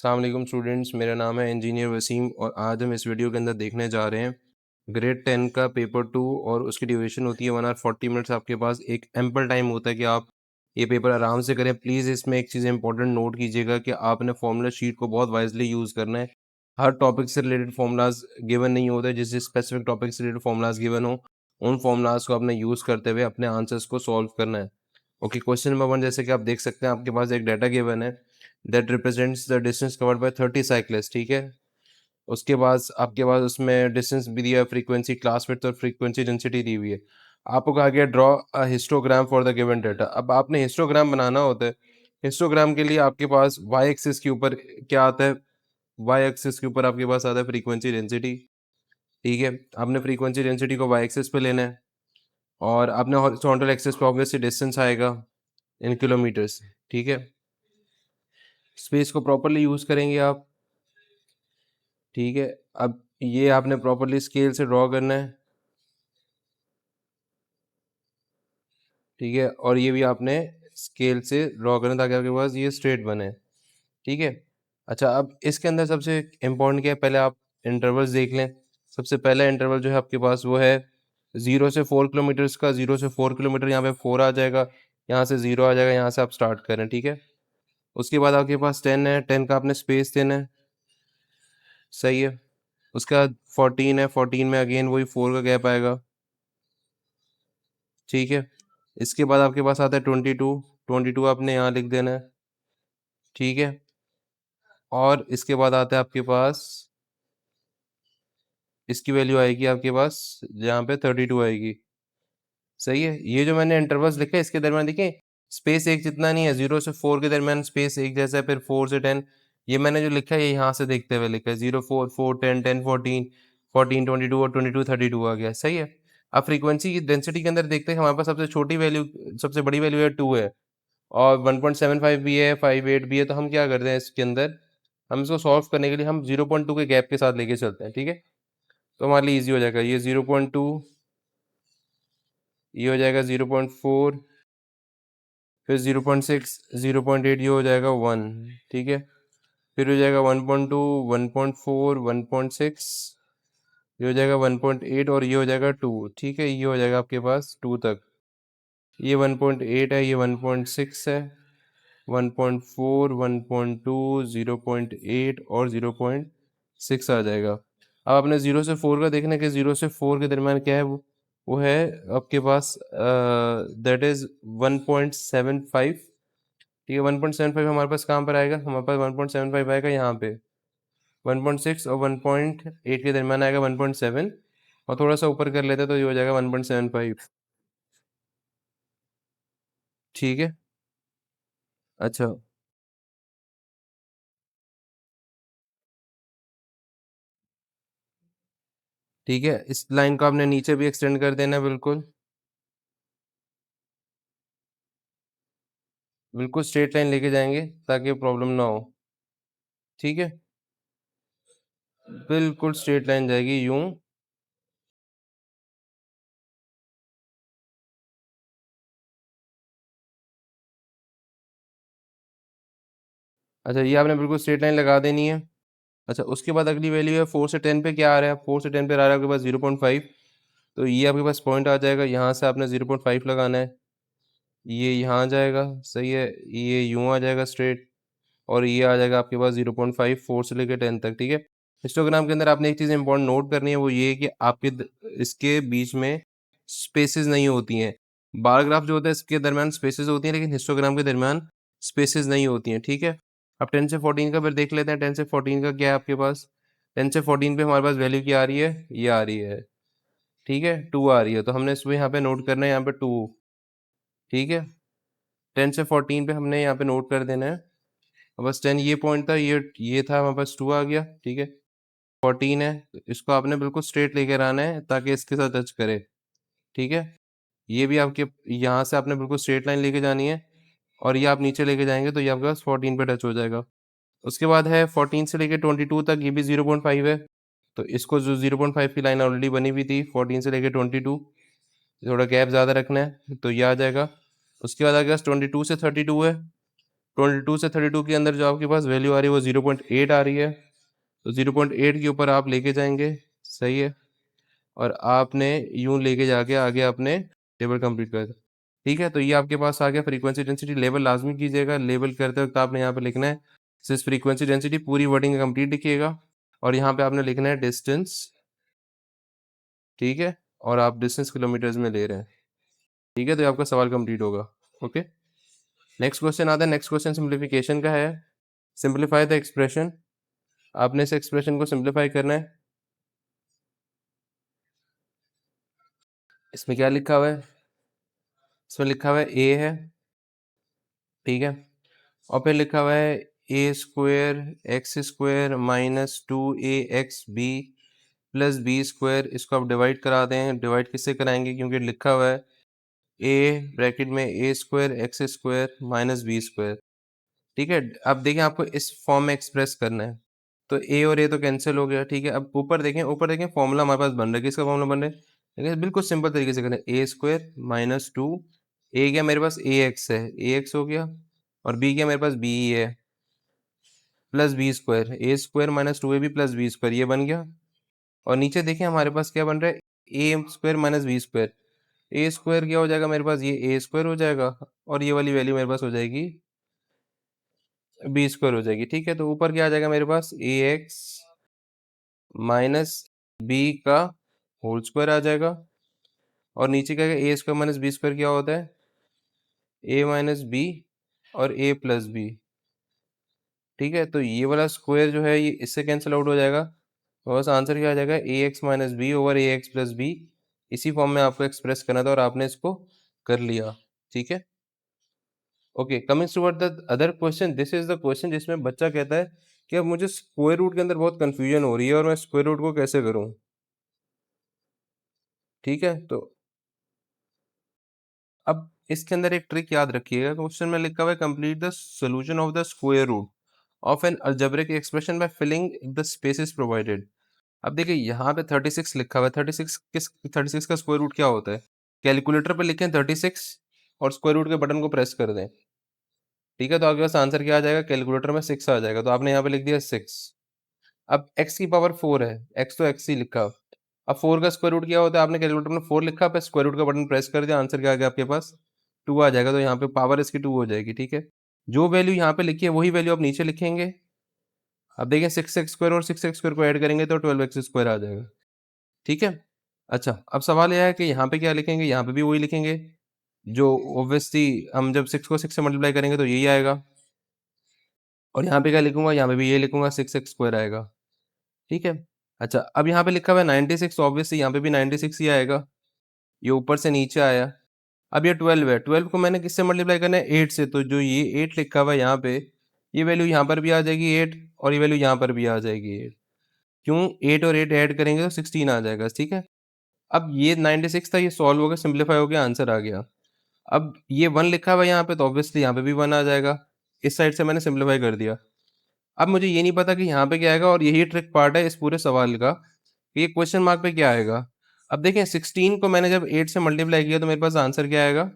अस्सलाम वालेकुम स्टूडेंट्स, मेरा नाम है इंजीनियर वसीम और आज हम इस वीडियो के अंदर देखने जा रहे हैं ग्रेड 10 का पेपर 2 और उसकी ड्यूरेशन होती है 1 आवर 40 मिनट्स। आपके पास एक एम्पल टाइम होता है कि आप ये पेपर आराम से करें। प्लीज़ इसमें एक चीज़ इंपॉर्टेंट नोट कीजिएगा कि आपने फॉर्मूला शीट को बहुत वाइजली यूज़ करना है। हर टॉपिक से रिलेटेड फॉर्मूलाज गिवन नहीं होते, जिस स्पेसिफिक टॉपिक से रिलेटेड फॉर्मूलाज गिवन हो उन फॉर्मूलाज को आपने यूज़ करते हुए अपने आंसर्स को सॉल्व करना है। ओके, क्वेश्चन नंबर 1 जैसे कि आप देख सकते हैं आपके पास एक डाटा गिवन है that represents the distance covered by 30 cyclist. ठीक है, उसके बाद आपके पास उसमें डिस्टेंस भी दिया है, फ्रीक्वेंसी, क्लास विड्थ और फ्रीक्वेंसी डेंसिटी दी हुई है। आपको कहा गया draw a histogram for the given data. अब आपने हिस्टोग्राम बनाना होता है। हिस्टोग्राम के लिए आपके पास वाई एक्सिस के ऊपर क्या आता है? वाई एक्सिस के ऊपर आपके पास आता है फ्रीक्वेंसी डेंसिटी। ठीक है, आपने फ्रीक्वेंसी डेंसिटी को वाई एक्सिस पे लेना है और आपने हॉरिजॉन्टल एक्सिस पे ऑब्वियसली डिस्टेंस आएगा इन किलोमीटर्स। ठीक है, स्पेस को प्रॉपर्ली यूज करेंगे आप। ठीक है, अब ये आपने प्रॉपर्ली स्केल से ड्रॉ करना है। ठीक है, और ये भी आपने स्केल से ड्रॉ करना है ताकि आपके पास ये स्ट्रेट बने। ठीक है, अच्छा, अब इसके अंदर सबसे इम्पोर्टेंट क्या है, पहले आप इंटरवल्स देख लें। सबसे पहला इंटरवल जो है आपके पास वो है 0 से 4 किलोमीटर्स का। 0 से 4 किलोमीटर, यहाँ पे 4 आ जाएगा, यहाँ से 0 आ जाएगा, यहाँ से आप स्टार्ट करें। ठीक है, उसके बाद आपके पास 10 है, 10 का आपने स्पेस देना है। सही है, उसके बाद 14 है, 14 में अगेन वही 4 का गैप आएगा। ठीक है, इसके बाद आपके पास आता है 22। 22 आपने यहाँ लिख देना है। ठीक है, और इसके बाद आता है आपके पास, इसकी वैल्यू आएगी आपके पास यहाँ पे 32 आएगी। सही है, ये जो मैंने इंटरवल्स लिखे इसके दरमियान देखिए स्पेस एक जितना नहीं है। 0 से 4 के दरमियान स्पेस एक जैसा है, फिर 4 से 10 ये मैंने जो लिखा है ये यहाँ से देखते हुए लिखा है। 0, 4, 4, 10, 10, 14, 14, 22 और 22, 32 आ गया। सही है, अब फ्रीक्वेंसी की डेंसिटी के अंदर देखते हैं हमारे पास सबसे छोटी वैल्यू, सबसे बड़ी वैल्यू है 2 है और 1.75 भी है, 58 भी है। तो हम क्या करते हैं इसके अंदर, हम इसको सॉल्व करने के लिए हम 0.2 के गैप के साथ लेके चलते हैं। ठीक है, तो हमारे लिए ईजी हो जाएगा। ये 0.2, ये हो जाएगा 0.4, फिर 0.6, 0.8, ये हो जाएगा 1। ठीक है, फिर हो जाएगा 1.2, 1.4, 1.6, ये हो जाएगा 1.8 और ये हो जाएगा 2। ठीक है, ये हो जाएगा आपके पास 2 तक। ये 1.8 है, ये 1.6 है, 1.4, 1.2, 0.8 और 0.6 आ जाएगा। अब आपने 0 से 4 का देखना है कि 0 से 4 के दरमियान क्या है, वो है आपके पास दैट इज 1.75। ठीक है, 1.75 हमारे पास कहाँ पर आएगा, हमारे पास 1.75 आएगा यहाँ पे। 1.6 और 1.8 के दरमियान आएगा 1.7 और थोड़ा सा ऊपर कर लेते तो ये हो जाएगा 1.75। ठीक है, अच्छा, ठीक है, इस लाइन को आपने नीचे भी एक्सटेंड कर देना है। बिल्कुल बिल्कुल स्ट्रेट लाइन लेके जाएंगे ताकि प्रॉब्लम ना हो। ठीक है, बिल्कुल स्ट्रेट लाइन जाएगी यूं। अच्छा, ये आपने बिल्कुल स्ट्रेट लाइन लगा देनी है। अच्छा, उसके बाद अगली वैल्यू है 4 से 10 पे क्या आ रहा है, 4 से 10 पे आ रहा है आपके पास 0.5। तो ये आपके पास पॉइंट आ जाएगा, यहाँ से आपने 0.5 लगाना है। ये यहाँ आ जाएगा। सही है, ये यूं आ जाएगा स्ट्रेट और ये आ जाएगा आपके पास 0.5, 4 से लेकर 10 तक। ठीक है, हिस्टोग्राम के अंदर आपने एक चीज़ इंपॉर्टेंट नोट करनी है, वो ये है कि आपके इसके बीच में स्पेसेस नहीं होती हैं। बार ग्राफ जो होता है इसके दरमियान स्पेसेस होती हैं, लेकिन हिस्टोग्राम के दरमियान स्पेसेस नहीं होती हैं। ठीक है, अब 10 से 14 का फिर देख लेते हैं। 10 से 14 का क्या है आपके पास, 10 से 14 पे हमारे पास वैल्यू क्या आ रही है, ये आ रही है। ठीक है, 2 आ रही है, तो हमने इसमें यहाँ पे नोट करना है, यहाँ पे 2। ठीक है, 10 से 14 पे हमने यहाँ पे नोट कर देना है। और बस 10 ये पॉइंट था, ये था, हमारे पास 2 आ गया। ठीक है, 14 है, तो इसको आपने बिल्कुल स्ट्रेट लेकर आना है ताकि इसके साथ टच करे। ठीक है, ये भी आपके यहाँ से आपने बिल्कुल स्ट्रेट लाइन लेके जानी है और ये आप नीचे लेके जाएंगे तो ये आपके पास 14 पे टच हो जाएगा। उसके बाद है 14 से लेके 22 तक, ये भी 0.5 है। तो इसको जो 0.5 की लाइन ऑलरेडी बनी हुई थी 14 से लेके 22, थोड़ा गैप ज़्यादा रखना है तो ये आ जाएगा। उसके बाद आपके पास 22 से 32 है, 22 से 32 के अंदर जो आपके पास वैल्यू आ रही है वो 0.8 आ रही है, तो 0.8 के ऊपर आप लेके जाएंगे, सही है, और आपने यूं लेके जाके आगे आपने टेबल कंप्लीट कर दिया। ठीक है, तो ये आपके पास आ गया फ्रीक्वेंसी डेंसिटी। लेवल लाजमी कीजिएगा, लेवल करते वक्त आपने यहाँ पे लिखना है सिर्फ फ्रीक्वेंसी डेंसिटी, पूरी वर्डिंग कंप्लीट लिखिएगा, और यहाँ पे आपने लिखना है डिस्टेंस, ठीक है, और आप डिस्टेंस किलोमीटर्स में ले रहे हैं, ठीक है, तो ये आपका सवाल कंप्लीट होगा। ओके, नेक्स्ट क्वेश्चन आता है। नेक्स्ट क्वेश्चन सिंप्लीफिकेशन का है। सिंप्लीफाई द एक्सप्रेशन, आपने इस एक्सप्रेशन को सिंप्लीफाई करना है। इसमें क्या लिखा हुआ है? इसमें लिखा हुआ है ए है, ठीक है, और फिर लिखा हुआ है a square x square minus 2ax b plus b square. इसको आप डिवाइड करा दें। डिवाइड किससे कराएंगे? क्योंकि लिखा हुआ है ए ब्रैकेट में a square x square minus b square, ठीक है। अब देखें आपको इस फॉर्म में एक्सप्रेस करना है, तो ए और ए तो कैंसिल हो गया, ठीक है। अब ऊपर देखें, ऊपर देखें फॉर्मूला हमारे पास बन रहा है। किसका फॉर्मूला बन रहा है? देखिए बिल्कुल सिंपल तरीके से करें, ए स्क्वायर माइनस 2, ए क्या मेरे पास ए एक्स है, ए एक्स हो गया, और बी क्या मेरे पास बी है, plus b square, a square minus 2ab plus b square, ये बन गया। और नीचे देखें हमारे पास क्या बन रहा है, ए square minus b square. A square क्या हो जाएगा मेरे पास, ये ए स्क्वायर हो जाएगा, और ये वाली वैल्यू मेरे पास हो जाएगी बी स्क्वायर हो जाएगी, ठीक है। तो ऊपर क्या आ जाएगा मेरे पास, ए एक्स माइनस बी का होल स्क्वायर आ जाएगा, और नीचे क्या है, ए स्क्वायर माइनस बी स्क्वायर क्या होता है, ए माइनस बी और ए प्लस बी, ठीक है। तो ये वाला स्क्वायर जो है ये इससे कैंसिल आउट हो जाएगा, तो बस आंसर क्या आ जाएगा, ए एक्स माइनस बी ओवर ए एक्स प्लस बी। इसी फॉर्म में आपको एक्सप्रेस करना था और आपने इसको कर लिया, ठीक है। Okay, coming toward the other question, this is the question जिसमें बच्चा कहता है कि अब मुझे स्क्वायर रूट के अंदर बहुत कंफ्यूजन हो रही है और मैं स्क्वायर रूट को कैसे करूं, ठीक है। तो अब इसके अंदर एक ट्रिक याद रखिएगा, क्वेश्चन में लिखा हुआ है complete the solution of the square root of an algebraic expression by filling the spaces provided. अब देखिए यहाँ पे 36 लिखा हुआ है, 36 का स्क्वायर रूट क्या होता है? कैलकुलेटर पे लिखें 36 और स्क्वायर रूट के बटन को प्रेस कर दें, ठीक है, तो आपके पास आंसर क्या आ जाएगा, कैलकुलेटर में 6 आ जाएगा, तो आपने यहाँ पे लिख दिया 6। अब x की पावर 4 है, x तो x ही लिखा, अब 4 का स्क्वायर रूट क्या होता है, आपने कैलकुलेटर में 4 लिखा, पे स्क्वायर रूट का बटन प्रेस कर दिया, आंसर क्या आ गया आपके पास 2 आ जाएगा, तो यहाँ पे पावर इसकी 2 हो जाएगी, ठीक है। जो वैल्यू यहाँ पे लिखी है वही वैल्यू आप नीचे लिखेंगे। अब देखें 6x स्क्वायर और 6x स्क्वायर को ऐड करेंगे तो 12x स्क्वायर आ जाएगा, ठीक है। अच्छा, अब सवाल यह है कि यहाँ पे क्या लिखेंगे, यहाँ पे भी वही लिखेंगे, जो ऑब्वियसली हम जब 6 को 6 से मल्टीप्लाई करेंगे तो यही आएगा, और यहाँ पे क्या लिखूंगा, यहाँ पे भी ये लिखूंगा 6x स्क्वायर आएगा, ठीक है। अच्छा, अब यहाँ पे लिखा हुआ है 96, ऑब्वियसली यहाँ पे भी 96 ही आएगा, ये ऊपर से नीचे आया। अब ये 12 है, 12 को मैंने किससे मल्टीप्लाई करना है, 8 से, तो जो ये 8 लिखा हुआ है यहाँ पे, ये वैल्यू यहाँ पर भी आ जाएगी 8, और ये वैल्यू यहाँ पर भी आ जाएगी 8। क्यों? 8 और 8 ऐड करेंगे तो 16 आ जाएगा, ठीक है। अब ये 96 था, ये सॉल्व हो गया, सिंप्लीफाई हो गया, आंसर आ गया। अब ये 1 लिखा हुआ है यहाँ पे, तो ऑब्वियसली यहाँ पे भी 1 आ जाएगा, इस साइड से मैंने सिंप्लीफाई कर दिया। अब मुझे ये नहीं पता कि यहाँ पे क्या आएगा, और यही ट्रिक पार्ट है इस पूरे सवाल का कि ये क्वेश्चन मार्क पे क्या आएगा। अब देखें 16 को मैंने जब 8 से मल्टीप्लाई किया तो मेरे पास आंसर क्या आएगा,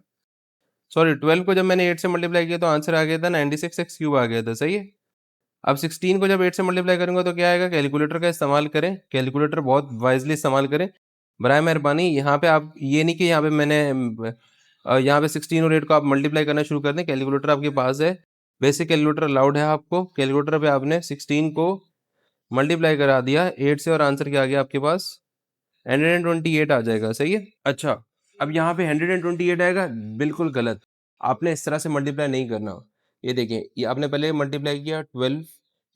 सॉरी 12 को जब मैंने 8 से मल्टीप्लाई किया तो आंसर आ गया था 96x क्यूब आ गया था, सही है। अब 16 को जब 8 से मल्टीप्लाई करूंगा तो क्या आएगा, कैलकुलेटर का इस्तेमाल करें, कैलकुलेटर बहुत वाइजली इस्तेमाल करें, बराए मेहरबानी। यहाँ पे आप ये नहीं कि यहाँ पे मैंने यहाँ पे 16 और 8 को आप मल्टीप्लाई करना शुरू कर दें, कैलकुलेटर आपके पास है, बेसिक कैलकुलेटर अलाउड है आपको, कैलकुलेटर पे आपने 16 को मल्टीप्लाई करा दिया 8 से, और आंसर क्या आ गया आपके पास 128 आ जाएगा, सही है। अच्छा, अब यहाँ पे 128 आएगा, बिल्कुल गलत, आपने इस तरह से मल्टीप्लाई नहीं करना। ये देखें, ये आपने पहले मल्टीप्लाई किया 12,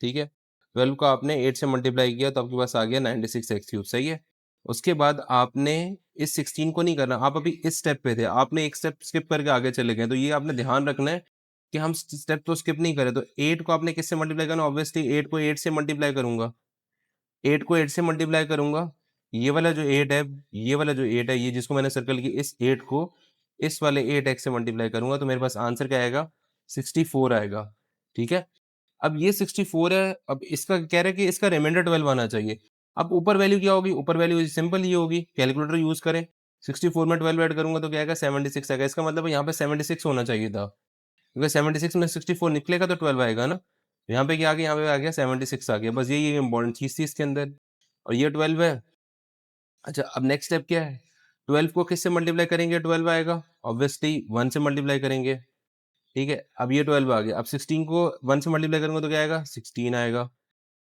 ठीक है, 12 को आपने 8 से मल्टीप्लाई किया तो आपके पास आ गया 96x3, सही है। उसके बाद आपने इस 16 को नहीं करना, आप अभी इस स्टेप पे थे, आपने एक स्टेप स्किप करके आगे चले गए, तो ये आपने ध्यान रखना है कि हम स्टेप तो स्किप नहीं करें। तो 8 को आपने किससे मल्टीप्लाई करना, ऑब्वियसली 8 को 8 से मल्टीप्लाई करूंगा, 8 को 8 से मल्टीप्लाई करूंगा, ये वाला जो 8 है, ये वाला जो 8 है, ये जिसको मैंने सर्कल की, इस 8 को इस वाले 8x से मल्टीप्लाई करूंगा, तो मेरे पास आंसर क्या आएगा 64 आएगा, ठीक है। अब ये 64 है, अब इसका कह रहे हैं कि इसका रिमाइंडर 12 आना चाहिए। अब ऊपर वैल्यू क्या होगी, ऊपर वैल्यू सिंपल ही होगी, कैलकुलेटर यूज करें, 64 में 12 ऐड करूंगा तो क्या आएगा 76 आएगा, इसका मतलब यहाँ पे 76 होना चाहिए था, क्योंकि 76 में 64 निकलेगा तो 12 आएगा ना। यहाँ पे क्या आ गया, यहाँ पे आ गया 76 आ गया, बस यही इंपॉर्टेंट चीज़ थी इसके अंदर, और ये 12 है। अच्छा, अब नेक्स्ट स्टेप क्या है, 12 को किससे मल्टीप्लाई करेंगे 12 आएगा, ऑब्वियसली 1 से मल्टीप्लाई करेंगे, ठीक है। अब ये 12 आ गया, अब 16 को 1 से मल्टीप्लाई करूंगा तो क्या आएगा, 16 आएगा।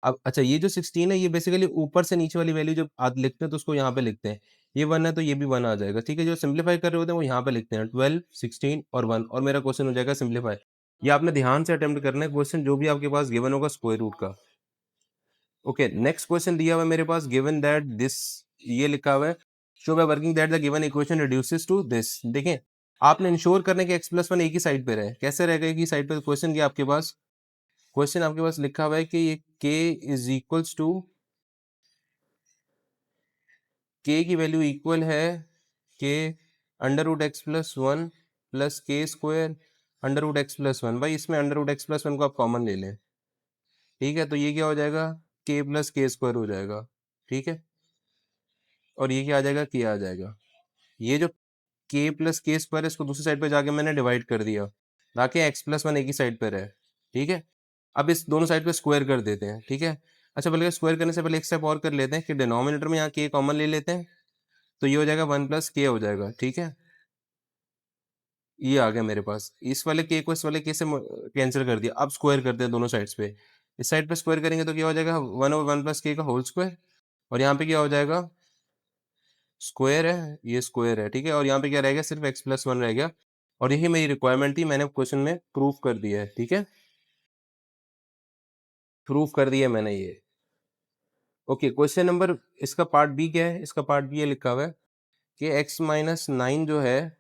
अब अच्छा, ये जो 16 है ये बेसिकली ऊपर से नीचे वाली वैल्यू जब आप लिखते हैं तो उसको यहाँ पे लिखते हैं, ये 1 है तो ये भी 1 आ जाएगा, ठीक है। जो सिंप्लीफाई कर रहे होते हैं वो यहाँ पे लिखते हैं 12, 16 और 1, और मेरा क्वेश्चन हो जाएगा सिंप्लीफाई। ये आपने ध्यान से अटेम्प्ट करना है क्वेश्चन जो भी आपके पास गिवन होगा स्क्वायर रूट का। ओके, नेक्स्ट क्वेश्चन दिया हुआ है मेरे पास, गिवन दैट दिस, ये लिखा हुआ है show by working that the given equation reduces to this. देखें, आपने इंश्योर करने के x+1 एक ही साइड पे रहे, कैसे रहेगा एक ही साइड पे, क्वेश्चन क्या आपके पास, क्वेश्चन आपके पास लिखा हुआ है कि ये k is equals to, k की वैल्यू इक्वल है k under root x plus one plus k square under root x plus one. भाई इसमें under root x plus one को आप कॉमन ले लें, ठीक है, तो ये क्या हो जाएगा, k प्लस के स्क्वायर हो जाएगा, ठीक है, और ये क्या आ जाएगा, k आ जाएगा। ये जो k प्लस के स्क्वायर है इसको दूसरी साइड पे जाके मैंने डिवाइड कर दिया ताकि x+1 एक ही साइड पे रहे, ठीक है। अब इस दोनों साइड पे स्क्वायर कर देते हैं, ठीक है। अच्छा, बल्कि स्क्वायर करने से पहले एक स्टेप और कर लेते हैं कि डिनोमिनेटर में यहाँ k कॉमन ले लेते हैं, तो ये हो जाएगा 1 प्लस के हो जाएगा, ठीक है। ये आ गया मेरे पास, इस वाले के को इस वाले के से कैंसिल कर दिया, अब स्क्वायर करते हैं दोनों साइड्स पे, इस साइड पे स्क्वायर करेंगे तो क्या हो जाएगा 1/1 प्लस के का होल स्क्वायर, और यहाँ पे क्या हो जाएगा, स्क्वायर है, ये स्क्वायर है, ठीक है, और यहाँ पे क्या रह गया, सिर्फ x+1 रह गया, और यही मेरी रिक्वायरमेंट थी, मैंने क्वेश्चन में प्रूफ कर दिया है, ठीक है, प्रूफ कर दिया मैंने ये। ओके, क्वेश्चन नंबर, इसका पार्ट बी क्या है, इसका पार्ट बी ये लिखा हुआ है कि x-9 जो है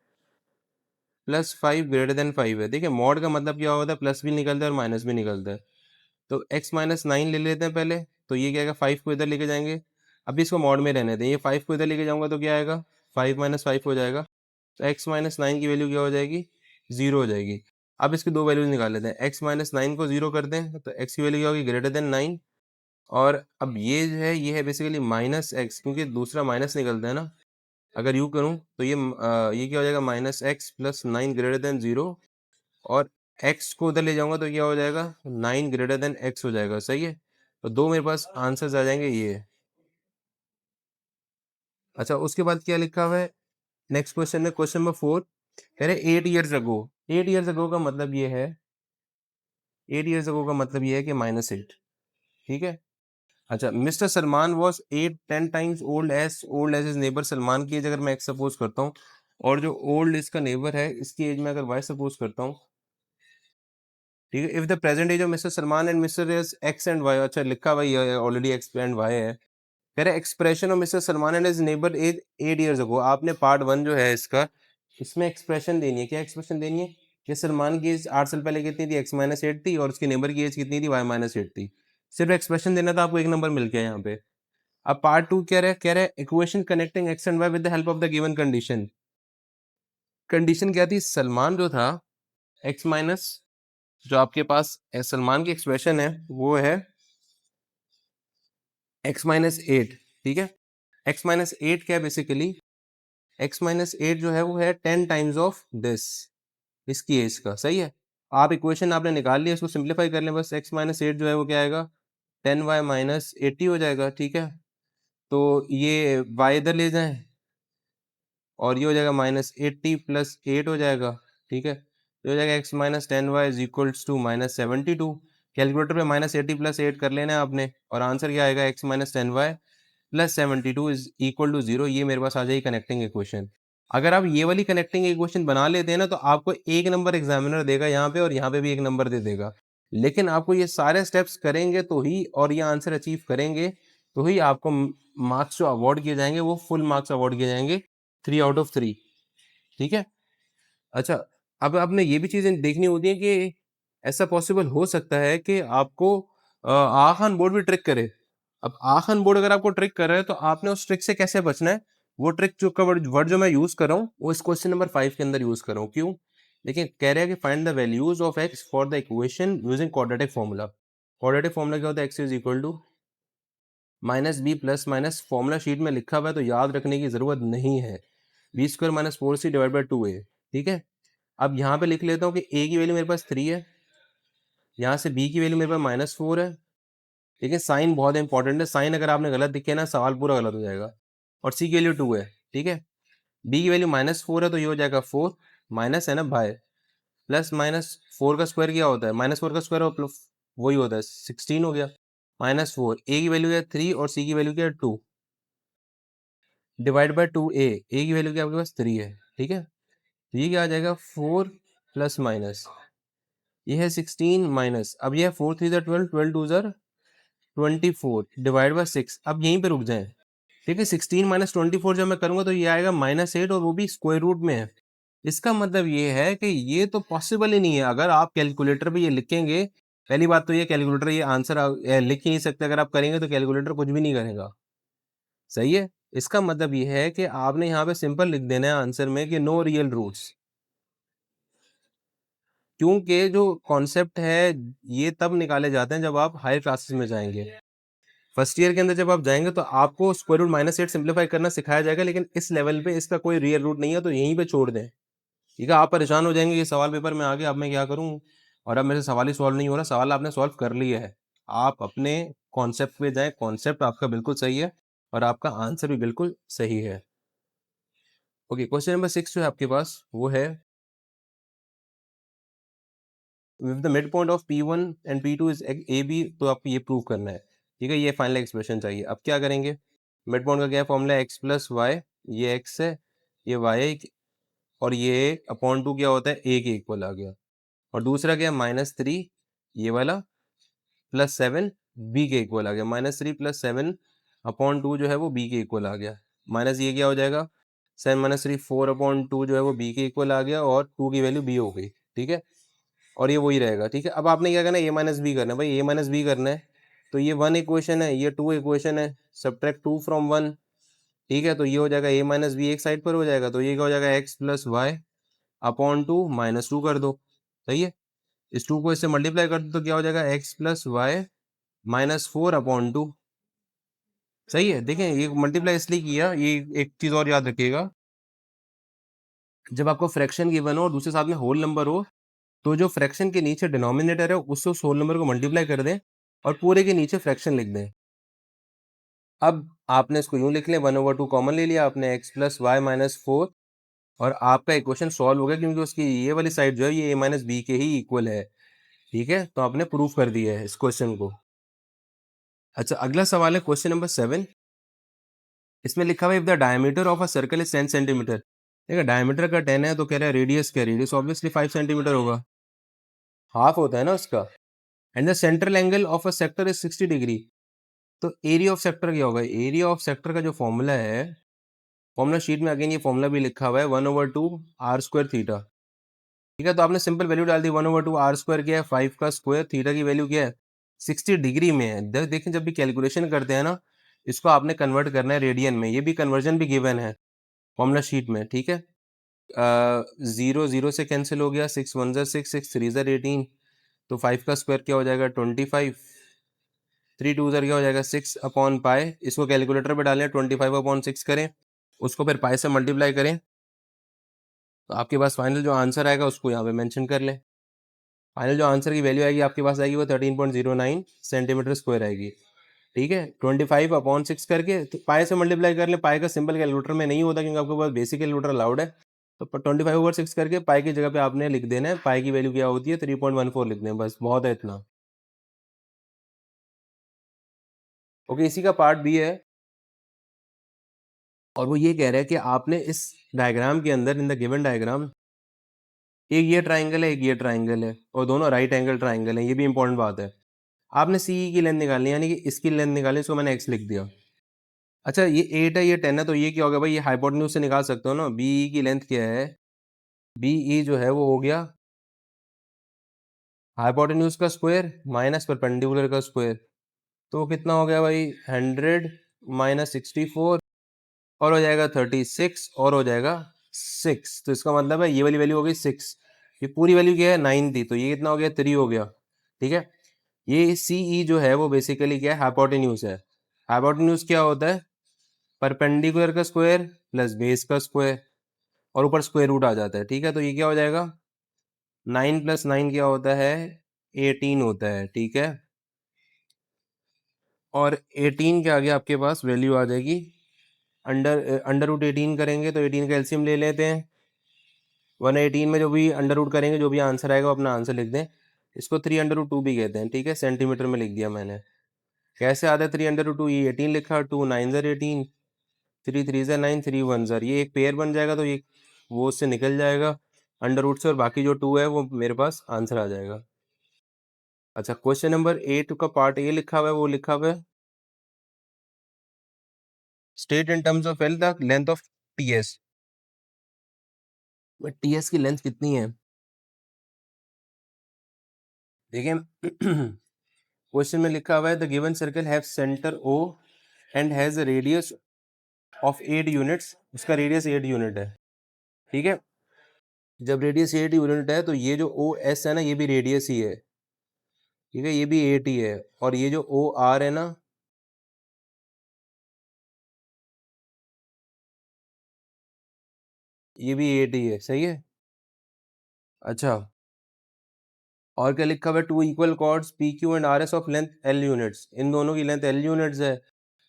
+5 ग्रेटर देन 5 है। देखिए, मॉड का मतलब क्या होता है, प्लस भी निकलता है और माइनस भी निकलता है, तो x-9 ले लेते हैं पहले, तो ये क्या आएगा, 5 को इधर लेके जाएंगे, अभी इसको मॉड में रहने दें, ये 5 को इधर लेके जाऊंगा तो क्या आएगा, 5 - 5 हो जाएगा, तो x-9 की वैल्यू क्या हो जाएगी, 0 हो जाएगी। अब इसकी दो वैल्यूज निकाल लेते हैं, x-9 को 0 कर दें तो x की वैल्यू क्या होगी, ग्रेटर देन 9, और अब ये जो है ये है बेसिकली -x, क्योंकि दूसरा माइनस निकलता है ना, अगर यू करूं तो ये क्या हो जाएगा, -x + 9 ग्रेटर देन 0, और x को उधर ले जाऊंगा तो क्या हो जाएगा, 9 ग्रेटर देन x हो जाएगा, सही है। तो दो मेरे पास आंसर्स आ जाएंगे ये। अच्छा, उसके बाद क्या लिखा हुआ है नेक्स्ट क्वेश्चन में, क्वेश्चन नंबर 4 कह रहे 8 ईयर्स अगो, 8 ईयर्स अगो का मतलब ये है, 8 ईयर्स अगो का मतलब ये है कि -8, ठीक है। अच्छा, mister Salman was 8-10 times old age is neighbour, Salman की एज अगर मैं एक्स सपोज करता हूँ, और जो ओल्ड इसका नेबर है इसकी एज में अगर वाई सपोज करता हूँ, ठीक है, if the present age of mister Salman and mister is X and Y, अच्छा लिखा हुआ है ऑलरेडी एक्स एंड वाई है, कह रहे expression of mister Salman and his neighbour age 8 years ago. आपने पार्ट 1 जो है इसका, इसमें एक्सप्रेशन देनी है, क्या एक्सप्रेशन देनी है कि सलमान की एज 8 साल पहले कितनी थी, x-8 थी, और उसके नेबर की एज कितनी थी, y-8 थी। सिर्फ एक्सप्रेशन देना था, आपको एक नंबर मिल गया यहाँ पे। अब पार्ट 2 कह रहे equation connecting x and y with the help of the given condition. Condition क्या थी, सलमान जो था x माइनस, जो आपके पास सलमान की एक्सप्रेशन है वो है x-8, ठीक है। x-8 क्या है बेसिकली, x-8 जो है वो है 10 टाइम्स ऑफ दिस, इसकी एज का, सही है। आप इक्वेशन आपने निकाल लिया, इसको सिंप्लीफाई कर लें बस, x-8 जो है वो क्या आएगा, 10y - 80 हो जाएगा, ठीक है। तो ये y इधर ले जाएं और ये हो जाएगा -80 + 8 हो जाएगा, ठीक है, तो हो जाएगा x-10y = -72। कैलकुलेटर पे -80 + 8 कर लेना है आपने, और आंसर क्या आएगा, x-10y + 72 = 0। ये मेरे पास आ जाएगी कनेक्टिंग इक्वेशन। अगर आप ये वाली कनेक्टिंग इक्वेशन बना लेते हैं ना, तो आपको एक नंबर एग्जामिनर देगा यहाँ पे, और यहाँ पे भी एक नंबर दे देगा, लेकिन आपको ये सारे स्टेप्स करेंगे तो ही, और ये आंसर अचीव करेंगे तो ही आपको मार्क्स जो अवार्ड किए जाएंगे वो फुल मार्क्स अवार्ड किए जाएंगे, 3/3, ठीक है। अच्छा, अब आपने ये भी चीजें देखनी होती है कि ऐसा पॉसिबल हो सकता है कि आपको आखान बोर्ड भी ट्रिक करे। अब आखान बोर्ड अगर आपको ट्रिक कर रहा है तो आपने उस ट्रिक से कैसे बचना है, वो ट्रिक जो का वर्ड जो मैं यूज कर रहा हूँ वो इस क्वेश्चन नंबर 5 के अंदर यूज कर रहा हूँ। क्यों, देखिए कह रहा है कि find the values of X for the equation using quadratic formula. Quadratic formula क्या होता है, X is equal to -b plus minus, formula sheet में लिखा हुआ है तो याद रखने की जरूरत नहीं है, b² - 4c / 2a, ठीक है। अब यहाँ पे लिख लेता हूँ कि a की वैल्यू मेरे पास 3 है, यहाँ से b की वैल्यू मेरे पास -4 है। लेकिन साइन बहुत इंपॉर्टेंट है, साइन अगर आपने गलत दिखे ना सवाल पूरा गलत हो जाएगा। और c की वैल्यू 2 है, ठीक है। b की वैल्यू -4 है तो ये हो जाएगा 4 माइनस है ना बाय प्लस -4 का स्क्वायर क्या होता है, -4 का स्क्वायर और प्लस वही होता है 16 हो गया। -4 a की वैल्यू है 3 और c की वैल्यू क्या है 2 डिवाइड बाय 2a, a की वैल्यू क्या आपके पास 3 है, ठीक है। तो ये क्या आ जाएगा 4 प्लस माइनस ये है 16 माइनस, अब ये है 4 3 12 12 2 24 डिवाइड बाय 6। अब यहीं पे रुक जाएं, ठीक है। 16 माइनस 24 जब मैं करूंगा तो ये आएगा -8 और वो भी स्क्वायर रूट में है। इसका मतलब ये है कि ये तो पॉसिबल ही नहीं है। अगर आप कैलकुलेटर पे ये लिखेंगे, पहली बात तो ये कैलकुलेटर ये आंसर लिख ही नहीं सकते, अगर आप करेंगे तो कैलकुलेटर कुछ भी नहीं करेगा, सही है। इसका मतलब ये है कि आपने यहाँ पे सिंपल लिख देना है आंसर में कि नो रियल रूट्स, क्योंकि जो कॉन्सेप्ट है ये तब निकाले जाते हैं जब आप हायर क्लासेस में जाएंगे। फर्स्ट ईयर के अंदर जब आप जाएंगे तो आपको स्क्वायर रूट -8 सिंप्लीफाई करना सिखाया जाएगा, लेकिन इस लेवल पे इसका कोई रियल रूट नहीं है, तो यहीं पे छोड़ दें, ठीक है। आप परेशान हो जाएंगे ये सवाल पेपर में आगे अब मैं क्या करूं, और अब मेरे से सवाल ही सॉल्व नहीं हो रहा। सवाल आपने सॉल्व कर लिया है, आप अपने कॉन्सेप्ट पे जाएं, कॉन्सेप्ट आपका बिल्कुल सही है और आपका आंसर भी बिल्कुल सही है। ओके, क्वेश्चन नंबर 6 जो है आपके पास वो है with the mid point of P1 and P2 is AB, तो आपको ये प्रूव करना है, ठीक है। ये फाइनल एक्सप्रेशन चाहिए। अब क्या करेंगे, मिड पॉइंट का क्या फॉर्मूला है, x प्लस वाई, ये x है, ये y है, और ये अपॉन 2 क्या होता है a के इक्वल आ गया। और दूसरा क्या है -3 ये वाला प्लस 7 b के इक्वल आ गया। -3 प्लस 7 अपॉन 2 जो है वो b के इक्वल आ गया। माइनस ये क्या हो जाएगा 7 - 3 4 अपॉन 2 जो है वो b के इक्वल आ गया और 2 की वैल्यू b हो गई, ठीक है। और ये वही रहेगा, ठीक है। अब आपने क्या करना है, a माइनस बी करना है भाई, a माइनस बी करना है। तो ये 1 इक्वेशन है, ये 2 इक्वेशन है, सब्ट्रैक्ट 2 फ्रॉम 1, ठीक है। तो ये हो जाएगा a माइनस बी एक साइड पर हो जाएगा, तो ये क्या हो जाएगा x प्लस वाई अपॉन 2 -2 कर दो, सही है। इस 2 को इससे मल्टीप्लाई कर दो तो क्या हो जाएगा x प्लस वाई -4 अपॉन 2, सही है। देखें ये मल्टीप्लाई इसलिए किया, ये एक चीज और याद रखिएगा, जब आपको फ्रैक्शन गिवन हो और दूसरे साथ में होल नंबर हो, तो जो फ्रैक्शन के नीचे डिनोमिनेटर है उससे उस होल नंबर को मल्टीप्लाई कर दें और पूरे के नीचे फ्रैक्शन लिख दें। अब आपने इसको यूं लिख लें, 1/2 कॉमन ले लिया आपने, x प्लस वाई -4, और आपका इक्वेशन सॉल्व हो गया, क्योंकि उसकी ये वाली साइड जो है ये a माइनस बी के ही इक्वल है, ठीक है। तो आपने प्रूव कर दिया है इस क्वेश्चन को। अच्छा, अगला सवाल है क्वेश्चन नंबर 7। इसमें लिखा हुआ है if the diameter of a circle is 10 centimetre. देखिए डायमीटर का 10 है तो कह रहा है रेडियस क्या, रेडियस ऑब्वियसली 5 सेंटीमीटर होगा, हाफ होता है ना उसका। And the central angle of a sector is 60 degree. तो एरिया ऑफ सेक्टर क्या होगा, एरिया ऑफ सेक्टर का जो फॉर्मूला है, फॉर्मूला शीट में अगेन ये फॉर्मूला भी लिखा हुआ है 1/2 आर स्क्वायर थीटा, ठीक है। तो आपने सिंपल वैल्यू डाल दी, 1/2 आर स्क्वायर क्या है 5 का स्क्वायर, थीटा की वैल्यू क्या है 60 डिग्री में है। देखें जब भी कैलकुलेशन करते हैं ना, इसको आपने कन्वर्ट करना है रेडियन में, ये भी कन्वर्जन भी गिवन है फॉर्मूला शीट में, ठीक है। 0 0 से कैंसिल हो गया, 6 1 ज़ा 6 6 3 ज़ा 18, तो 5 का स्क्वायर क्या हो जाएगा 25, 3 2 ज़ा क्या हो जाएगा 6 अपॉन पाई। इसको कैलकुलेटर पे डालें, 25/6 करें, उसको फिर पाई से मल्टीप्लाई करें, तो आपके पास फाइनल जो आंसर आएगा उसको यहाँ पे मेंशन कर लें। फाइनल जो आंसर की वैल्यू आएगी आपके पास आएगी वो 13.09 सेंटीमीटर स्क्वायर आएगी, ठीक है। 25/6 करके तो पाई से मल्टीप्लाई कर ले, पाई का सिंपल कैलकुलेटर में नहीं होता क्योंकि आपके पास बेसिक कैलकुलेटर अलाउड है। तो 25/6 करके पाई की जगह पे आपने लिख देना है, पाई की वैल्यू क्या होती है 3.14 लिख दें, बस बहुत है इतना। ओके, इसी का पार्ट बी है, और वो ये कह रहा है कि आपने इस डायग्राम के अंदर, इन द गिवन डायग्राम, एक ये ट्राइंगल है एक ये ट्राइंगल है और दोनों राइट एंगल ट्राइंगल है, ये भी इंपॉर्टेंट बात है। आपने सी की लेंथ निकालनी है, यानी कि इसकी लेंथ निकालनी, इसको मैंने एक्स लिख दिया। अच्छा, ये 8 है ये 10 है, तो ये क्या होगा भाई, ये हाइपोटेन्यूज से निकाल सकते हो ना। बी की लेंथ क्या है, बी जो है वो हो गया हाइपोटेन्यूज का स्क्वायर माइनस परपेंडिकुलर का स्क्वायर, तो कितना हो गया भाई 100 माइनस 64, और हो जाएगा 36, और हो जाएगा 6। तो इसका मतलब है ये वाली वैल्यू हो गई 6, ये पूरी वैल्यू क्या है 9 थी, तो ये कितना हो गया 3 हो गया, ठीक है। ये सी जो है वो बेसिकली क्या है, हाइपोटेन्यूज है। हाइपोटेन्यूज क्या होता है, परपेंडिकुलर का स्क्वायर प्लस बेस का स्क्वायर, और ऊपर स्क्वायर रूट आ जाता है, ठीक है। तो ये क्या हो जाएगा 9 + 9 क्या होता है? 18 होता है, ठीक है? और 18 के आगे आपके पास वैल्यू आ जाएगी अंडर रूट 18 करेंगे तो 18 का एलसीएम ले लेते हैं। 118 में जो भी अंडर रूट करेंगे, जो भी आंसर आएगा वो अपना आंसर लिख दें। इसको 3/2 भी कहते हैं, ठीक है? सेंटीमीटर में लिख दिया मैंने। कैसे आता है 3/2? ये 18 लिखा, 2 9 ज़र 18, 3 3 ज़र 9, 3 1 ज़र, ये एक पेयर बन जाएगा तो ये वो उससे निकल जाएगा अंडर रूट से, और बाकी जो 2 है वो मेरे पास आंसर आ जाएगा। अच्छा, क्वेश्चन नंबर 8 का पार्ट ए लिखा हुआ है, वो लिखा हुआ है state in terms of L the length of TS. TS की लेंथ कितनी है? देखिए क्वेश्चन में लिखा हुआ है the given circle have centre O and has a radius of 8 units. उसका रेडियस 8 यूनिट है, ठीक है? जब रेडियस 8 यूनिट है तो ये जो ओ एस है ना, ये भी रेडियस ही है, ठीक है? ये भी 8 ही है, और ये जो ओ आर है ना, ये भी 8 ही है, सही है? अच्छा, और क्या लिखा हुआ है? Two equal chords P Q and R S of length L units. इन दोनों की लेंथ एल यूनिट्स है,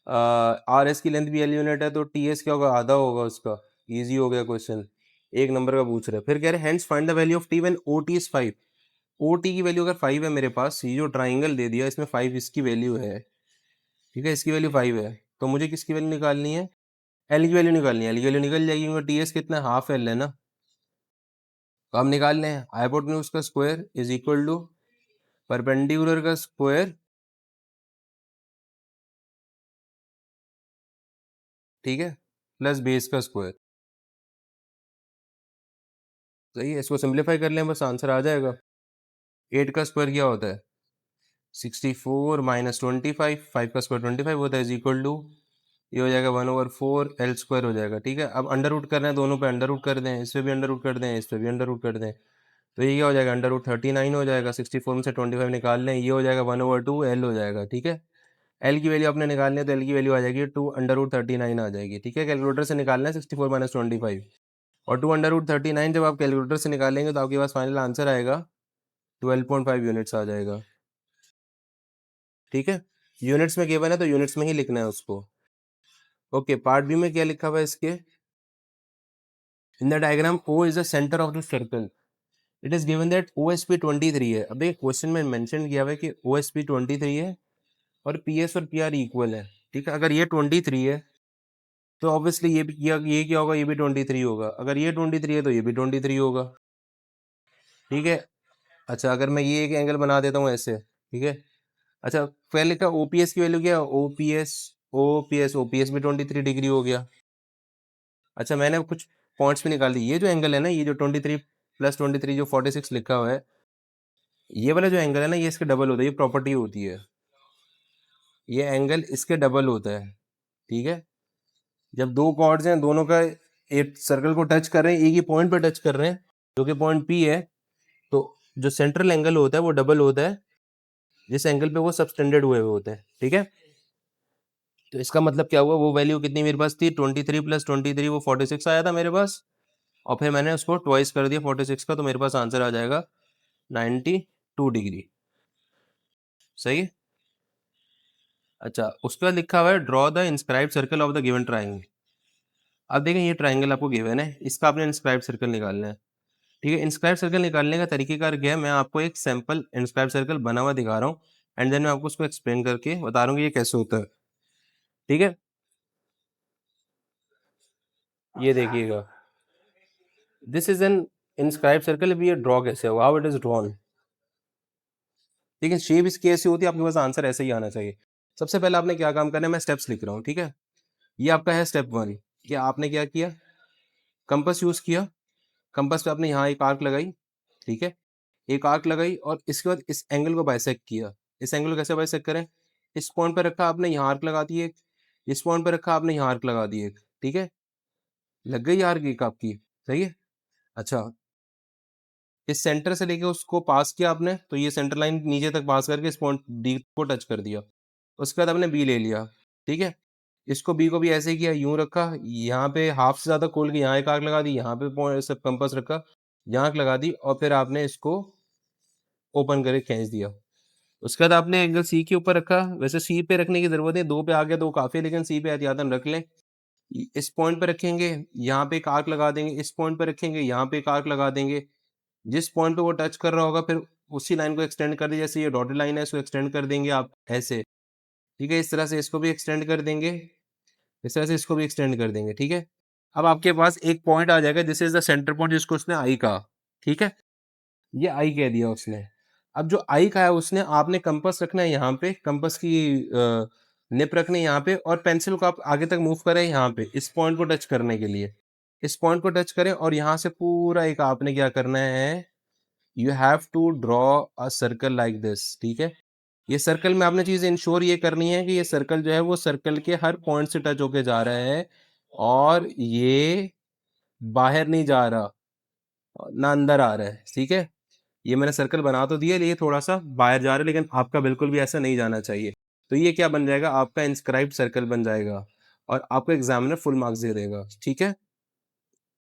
आर एस की लेंथ भी एल यूनिट है, तो टी एस क्या होगा? आधा होगा उसका। इजी हो गया क्वेश्चन, एक नंबर का पूछ रहे हैं। फिर कह रहे हैं hence find the value of T when O T is 5। O T की वैल्यू अगर 5 है मेरे पास, ये जो ट्राइंगल दे दिया इसमें 5 इसकी वैल्यू है, ठीक है? इसकी वैल्यू 5 है, तो मुझे किसकी वैल्यू निकालनी है? एल की वैल्यू निकालनी है। एल की वैल्यू निकल जाएगी क्योंकि टी एस कितना, हाफ एल है ना। तो हम निकाल लें हाइपोटेन्यूज का square is equal to perpendicular का स्क्वायर, ठीक है, प्लस बेस का स्क्वायर। सही है, इसको सिंप्लीफाई कर लें, बस आंसर आ जाएगा। 8 का स्क्वायर क्या होता है? 64 माइनस 25, 5 का स्क्वायर 25 होता है, इज इक्वल टू, ये हो जाएगा 1/4 एल स्क्वायर हो जाएगा, ठीक है? अब अंडर रूट कर रहे हैं, दोनों पे अंडर रूट कर दें, इस पे भी अंडर रूट कर दें, इस पे भी अंडर रूट कर दें, तो ये क्या हो जाएगा? अंडर रूट 39 हो जाएगा। 64 में से 25 निकाल लें, ये हो जाएगा 1/2 एल हो जाएगा, ठीक है? एल की वैल्यू आपने निकालनी है तो एल की वैल्यू आ जाएगी 2/√39 आ जाएगी, ठीक है? कैलकुलेटर से निकालना है 64 माइनस 25, और 2/39 जब आप कैलकुलेटर से निकालेंगे तो आपके पास फाइनल आंसर आएगा 12.5 यूनिट्स आ जाएगा, ठीक है? यूनिट्स में गिवन है तो यूनिट्स में ही लिखना है उसको। ओके, पार्ट बी में क्या लिखा हुआ है इसके? In the diagram O is the centre of the circle, it is given that O S P 23 है। अब देखिए क्वेश्चन में मेंशन किया हुआ है कि ओ एस पी 23 है और पी एस और पी आर इक्वल है, ठीक है? अगर ये 23 है तो ऑब्वियसली ये क्या होगा? ये भी 23 होगा। अगर ये 23 है तो ये भी 23 होगा, ठीक है? अच्छा, अगर मैं ये एक एंगल बना देता हूँ ऐसे, ठीक है? अच्छा, पहले का ओपीएस की वैल्यू क्या है? ओपीएस, ओपीएस भी 23 डिग्री हो गया। अच्छा, मैंने कुछ पॉइंट्स भी निकाल दी। ये जो एंगल है ना, ये जो 23 + 23 जो 46 लिखा हुआ है, ये वाला जो एंगल है ना, ये इसके डबल होता है, ये प्रॉपर्टी होती है, ये एंगल इसके डबल होता है, ठीक है? जब दो कॉर्ड्स हैं, दोनों का एक सर्कल को टच कर रहे हैं, एक ही पॉइंट पर टच कर रहे हैं जो कि पॉइंट पी है, तो जो सेंट्रल एंगल होता है वो डबल होता है जिस एंगल पे वो सबटेंडेड हुए हुए होते हैं, ठीक है? तो इसका मतलब क्या हुआ? वो वैल्यू कितनी मेरे पास थी? 23 + 23, वो 46 आया था मेरे पास, और फिर मैंने उसको ट्वाइस कर दिया 46 का, तो मेरे पास आंसर आ जाएगा 92 डिग्री, सही है? अच्छा, उसके बाद लिखा हुआ है draw the inscribe circle of the given triangle. अब देखें, ये ट्राइंगल आपको गिवन है, इसका आपने इंस्क्राइब सर्कल निकालना है, ठीक है? इंस्क्राइब सर्कल निकालने का तरीकेकार क्या है? मैं आपको एक सैंपल इंस्क्राइब सर्कल बना हुआ दिखा रहा हूँ, एंड देन मैं आपको उसको एक्सप्लेन करके बता रहा हूँ कि ये कैसे होता है, ठीक है? ये देखिएगा, this is an inscribe circle. अब ये ड्रॉ कैसे होगा? हाउ इट इज ड्रॉन, ठीक है? शेप इसकी ऐसी होती है, आपके पास आंसर ऐसे ही आना चाहिए। सबसे पहले आपने क्या काम करना है, मैं स्टेप्स लिख रहा हूँ, ठीक है? ये आपका है स्टेप 1। कि आपने क्या किया? कंपास यूज किया, कंपास पे आपने यहाँ एक आर्क लगाई, ठीक है? एक आर्क लगाई और इसके बाद इस एंगल को बाइसेक्ट किया। इस एंगल को कैसे बाइसेक्ट करें? इस पॉइंट पे रखा आपने, यहाँ आर्क लगा दी एक, इस पॉइंट पे रखा आपने, यहाँ आर्क लगा दी एक, ठीक है? लग गई आर्क एक आपकी, सही है? अच्छा, इस सेंटर से लेके उसको पास किया आपने, तो ये सेंटर लाइन नीचे तक पास करके इस पॉइंट डी को टच कर दिया। उसके बाद आपने बी ले लिया, ठीक है? इसको बी को भी ऐसे ही किया, यूं रखा, यहाँ पे हाफ से ज्यादा खोल के यहाँ एक आर्क लगा दी, यहाँ पे सब कंपास रखा, यहाँ लगा दी और फिर आपने इसको ओपन करके खींच दिया। उसके बाद आपने एंगल सी के ऊपर रखा। वैसे सी पे रखने की जरूरत है, 2 पे आ गया 2 काफी है, लेकिन सी पे एहतियातन रख लें। इस पॉइंट पे रखेंगे, यहाँ पे एक आर्क लगा देंगे, इस पॉइंट पे रखेंगे, यहाँ पे एक आर्क लगा देंगे। जिस पॉइंट पे वो टच कर रहा होगा फिर उसी लाइन को एक्सटेंड कर दीजिए। जैसे ये डॉटेड लाइन है इसको एक्सटेंड कर देंगे आप ऐसे, ठीक है। इस तरह से इसको भी एक्सटेंड कर देंगे, इस तरह से इसको भी एक्सटेंड कर देंगे, ठीक है। अब आपके पास एक पॉइंट आ जाएगा, this is the centre point, जिसको उसने आई कहा, ठीक है। ये आई कह दिया उसने। अब जो आई कहा है उसने, आपने कंपास रखना है यहाँ पे, कंपास की निप रखनी है यहाँ पे, और पेंसिल को आप आगे तक मूव करें यहाँ पे इस पॉइंट को टच करने के लिए। इस पॉइंट को टच करें और यहाँ से पूरा एक आपने क्या करना है, you have to draw a circle like this, ठीक है। ये सर्कल में आपने चीज इंश्योर ये करनी है कि ये सर्कल जो है वो सर्कल के हर पॉइंट से टच होके जा रहा है, और ये बाहर नहीं जा रहा ना अंदर आ रहा है, ठीक है। ये मैंने सर्कल बना तो दिया, ये थोड़ा सा बाहर जा रहा है, लेकिन आपका बिल्कुल भी ऐसा नहीं जाना चाहिए। तो ये क्या बन जाएगा, आपका इंस्क्राइब्ड सर्कल बन जाएगा, और आपको एग्जामिनर फुल मार्क्स दे देगा, ठीक है।